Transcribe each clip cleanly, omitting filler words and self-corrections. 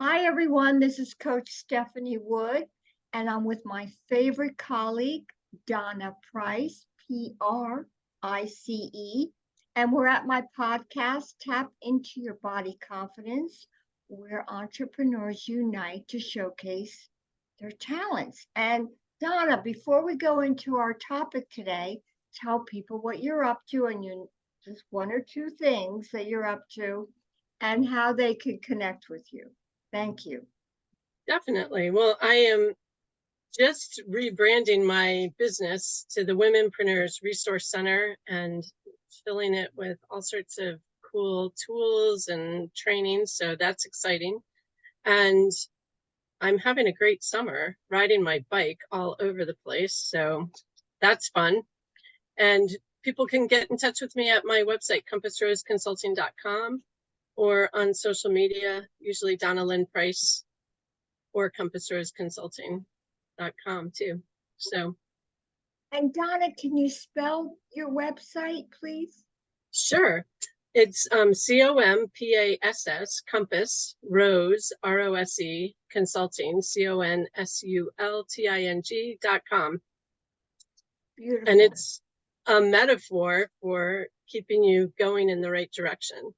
Hi, everyone. This is Coach Stephanie Wood, and I'm with my favorite colleague, Donna Price, Price, and we're at my podcast, Tap Into Your Body Confidence, where entrepreneurs unite to showcase their talents. And Donna, before we go into our topic today, tell people what you're up to and you just one or two things that you're up to and how they can connect with you. Thank you. Definitely. Well, I am just rebranding my business to the Womenpreneurs Resource Center and filling it with all sorts of cool tools and training. So that's exciting. And I'm having a great summer riding my bike all over the place. So that's fun. And people can get in touch with me at my website, compassroseconsulting.com, or on social media, usually Donna Lynn Price or compassroseconsulting.com too. So, And Donna, can you spell your website, please? sure. It's COMPASS, Compass, Rose, ROSE, Consulting, CONSULTING.com. Beautiful. And it's a metaphor for keeping you going in the right direction.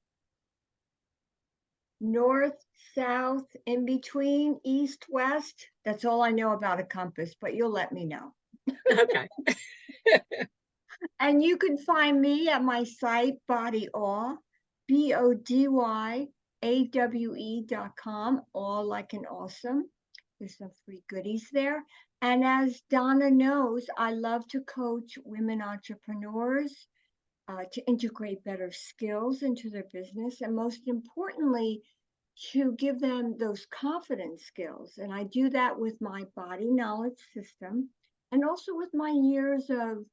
North, south, in between, east, west. That's all I know about a compass, but you'll let me know. Okay. And you can find me at my site, Body Awe, BODYAWE.com, all like an awesome. There's some free goodies there. And as Donna knows, I love to coach women entrepreneurs to integrate better skills into their business. And most importantly, to give them those confidence skills. And I do that with my body knowledge system and also with my years of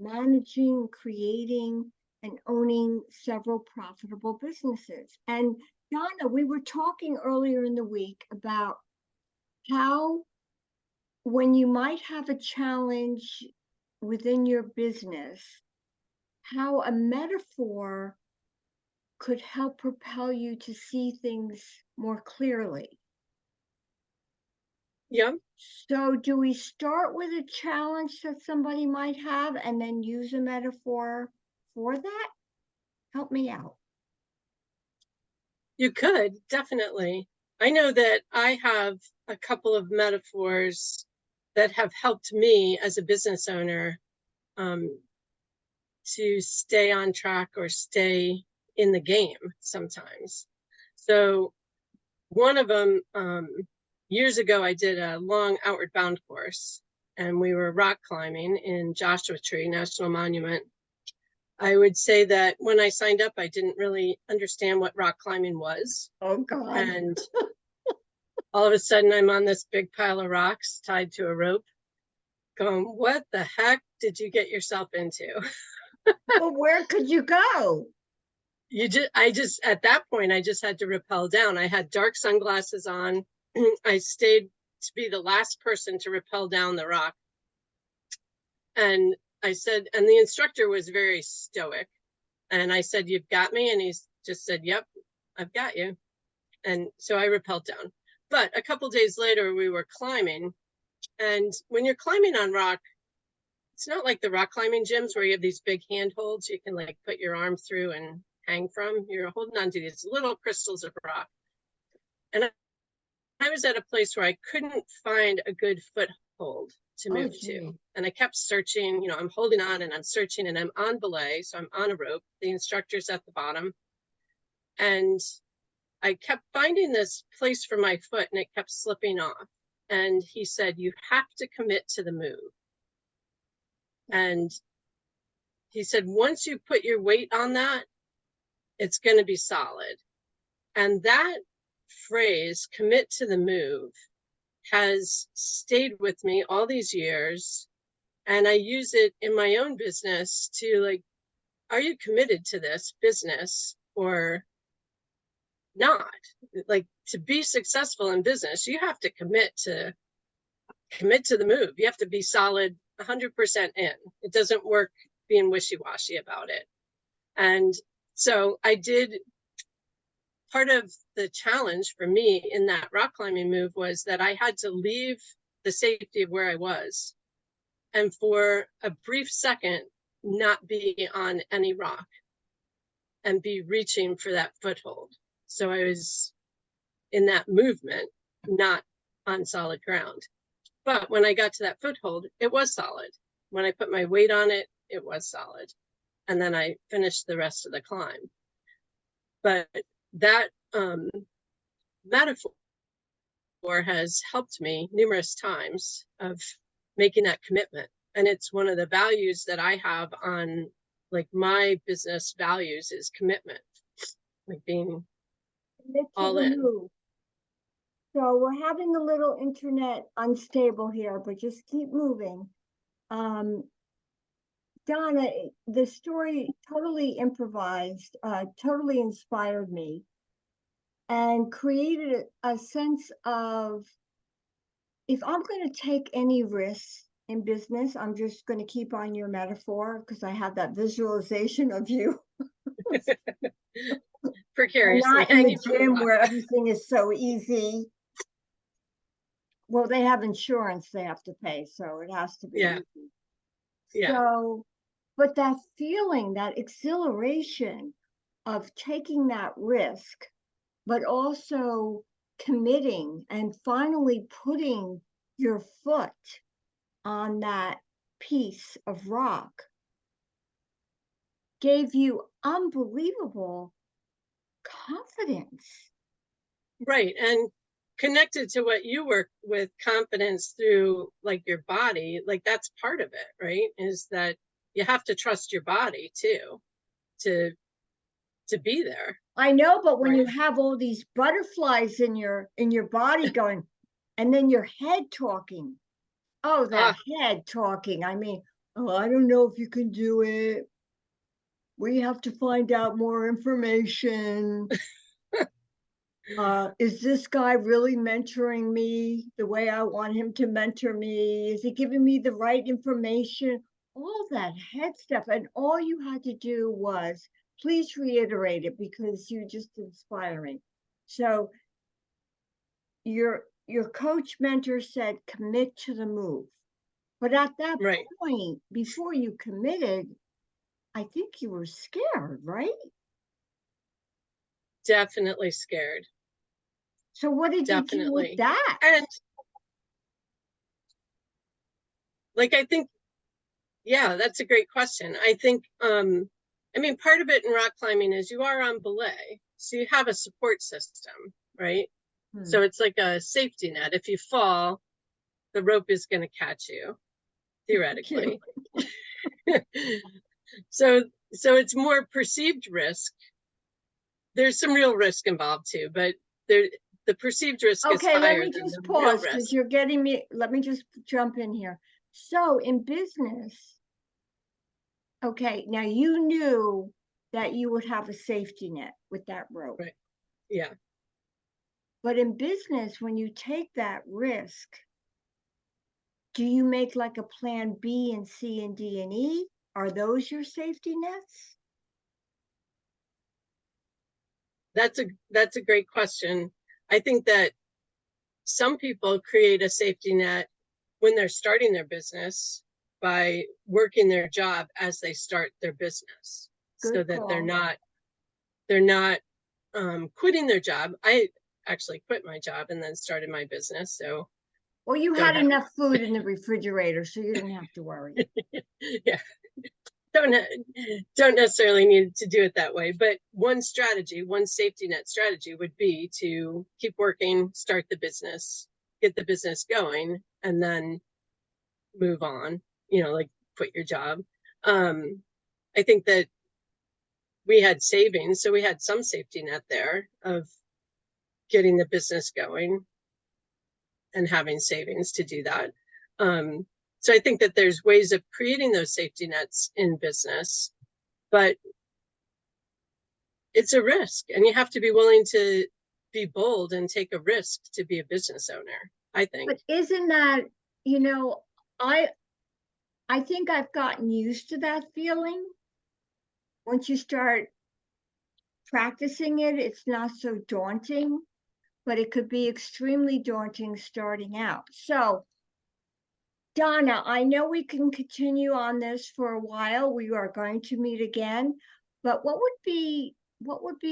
managing, creating, and owning several profitable businesses. And Donna, we were talking earlier in the week about how when you might have a challenge within your business, how a metaphor could help propel you to see things more clearly. Yeah. So, do we start with a challenge that somebody might have and then use a metaphor for that? Help me out. You could, definitely. I know that I have a couple of metaphors that have helped me as a business owner to stay on track or stay in the game sometimes. So one of them, years ago, I did a long outward bound course and we were rock climbing in Joshua Tree National Monument. I would say that when I signed up, I didn't really understand what rock climbing was. Oh, God. And all of a sudden I'm on this big pile of rocks tied to a rope going, what the heck did you get yourself into? Well, where could you go? At that point, I just had to rappel down. I had dark sunglasses on. I stayed to be the last person to rappel down the rock. And I said, and the instructor was very stoic. And I said, you've got me. And he just said, yep, I've got you. And so I rappelled down. But a couple days later, we were climbing. And when you're climbing on rock, it's not like the rock climbing gyms where you have these big handholds you can like put your arm through and hang from. You're holding on to these little crystals of rock. And I was at a place where I couldn't find a good foothold to move to. And I kept searching, I'm holding on and I'm searching and I'm on belay. So I'm on a rope. The instructor's at the bottom. And I kept finding this place for my foot and it kept slipping off. And he said, you have to commit to the move. And he said, once you put your weight on that, it's going to be solid. And that phrase, commit to the move, has stayed with me all these years. And I use it in my own business to like, are you committed to this business or not? Like, to be successful in business, you have to commit to the move. You have to be solid 100% in. It doesn't work being wishy-washy about it. And so I did part of the challenge for me in that rock climbing move was that I had to leave the safety of where I was, and for a brief second, not be on any rock and be reaching for that foothold. So I was in that movement, not on solid ground. But when I got to that foothold, it was solid. When I put my weight on it, it was solid. And then I finished the rest of the climb. But that metaphor has helped me numerous times of making that commitment. And it's one of the values that I have on, like, my business values is commitment, like being all in. Move. So we're having a little internet unstable here, but just keep moving. Donna, the story totally improvised, totally inspired me and created a sense of, if I'm going to take any risks in business, I'm just going to keep on your metaphor because I have that visualization of you. Precariously not in the hanging gym where everything is so easy. Well, they have insurance they have to pay, so it has to be easy. Yeah. So, but that feeling, that exhilaration of taking that risk, but also committing and finally putting your foot on that piece of rock gave you unbelievable confidence. Right. And connected to what you work with, confidence through like your body, like that's part of it, right? Is that you have to trust your body too, to be there. I know, but when you have all these butterflies in your body going, and then your head talking, oh, that head talking. I mean, oh, I don't know if you can do it. We have to find out more information. Is this guy really mentoring me the way I want him to mentor me? Is he giving me the right information? All that head stuff. And all you had to do was, please reiterate it because you're just inspiring. So your coach mentor said, commit to the move. But at that point, before you committed, I think you were scared, right? Definitely scared. So what did you do with that? And like, I think, yeah, that's a great question. I think, I mean, part of it in rock climbing is you are on belay. So you have a support system, right? So it's like a safety net. If you fall, the rope is going to catch you, theoretically. So it's more perceived risk. There's some real risk involved too, but the perceived risk is higher. Okay, let me just pause because you're getting me. Let me just jump in here. So in business, okay, now you knew that you would have a safety net with that rope. Right. Yeah. But in business, when you take that risk, do you make like a plan B and C and D and E? Are those your safety nets? That's a great question. I think that some people create a safety net when they're starting their business by working their job as they start their business. Good so call. That they're not quitting their job. I actually quit my job and then started my business. So, well, you had enough food in the refrigerator, so you didn't have to worry. Yeah. Don't necessarily need to do it that way, but one safety net strategy would be to keep working, start the business, get the business going, and then move on, like quit your job. I think that we had savings, so we had some safety net there of getting the business going and having savings to do that. So I think that there's ways of creating those safety nets in business, but it's a risk and you have to be willing to be bold and take a risk to be a business owner, I think. But isn't that, I think I've gotten used to that feeling. Once you start practicing it, it's not so daunting, but it could be extremely daunting starting out. So, Donna, I know we can continue on this for a while. We are going to meet again, but what would be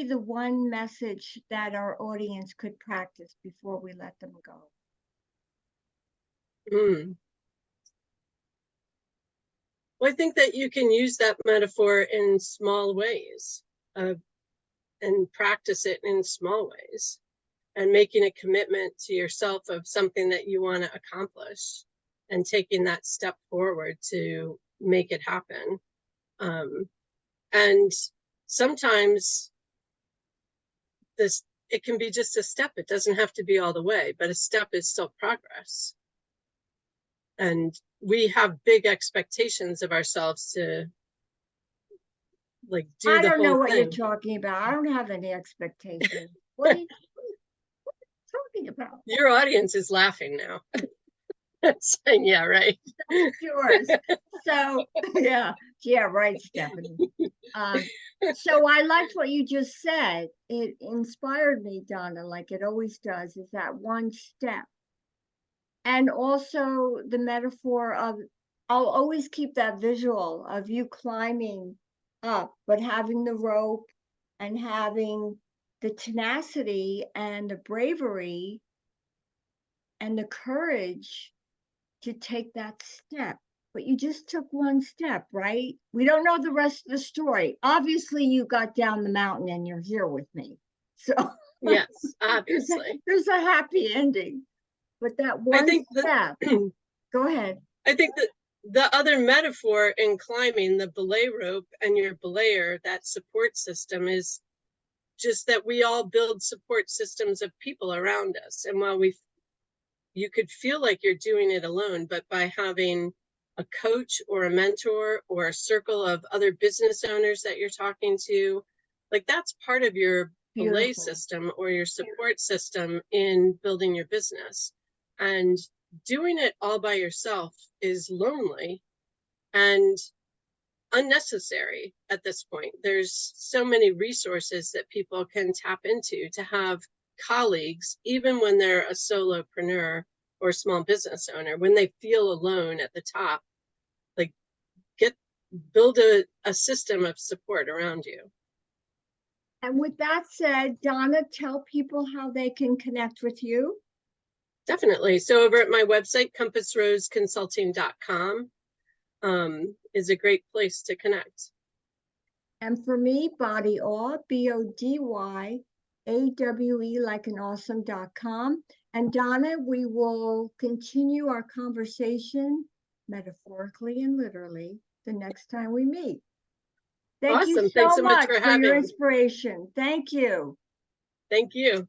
the one message that our audience could practice before we let them go? Well, I think that you can use that metaphor in small ways, and practice it in small ways, and making a commitment to yourself of something that you want to accomplish and taking that step forward to make it happen. And sometimes it can be just a step. It doesn't have to be all the way, but a step is still progress. And we have big expectations of ourselves to like do I the don't know whole what thing. you're talking about. I don't have any expectations. What are you talking about? Your audience is laughing now. Saying, yeah, right. Yours. So yeah, right, Stephanie. So I liked what you just said. It inspired me, Donna, like it always does, is that one step. And also the metaphor of, I'll always keep that visual of you climbing up, but having the rope and having the tenacity and the bravery and the courage to take that step. But you just took one step, right? We don't know the rest of the story. Obviously, you got down the mountain and you're here with me. So Yes, obviously. there's a happy ending. But that one step, go ahead. I think that the other metaphor in climbing, the belay rope and your belayer, that support system, is just that we all build support systems of people around us. And while you could feel like you're doing it alone, but by having a coach or a mentor or a circle of other business owners that you're talking to, like that's part of your belay system or your support system in building your business. And doing it all by yourself is lonely and unnecessary at this point. There's so many resources that people can tap into to have colleagues, even when they're a solopreneur or small business owner, when they feel alone at the top, like build a system of support around you. And with that said, Donna, tell people how they can connect with you. Definitely. So over at my website, compassroseconsulting.com is a great place to connect. And for me, Body Awe, BODYAWE, like an awesome.com. And Donna, we will continue our conversation metaphorically and literally the next time we meet. Thank you Awesome. Thanks so much for for your having me. inspiration. Thank you. Thank you.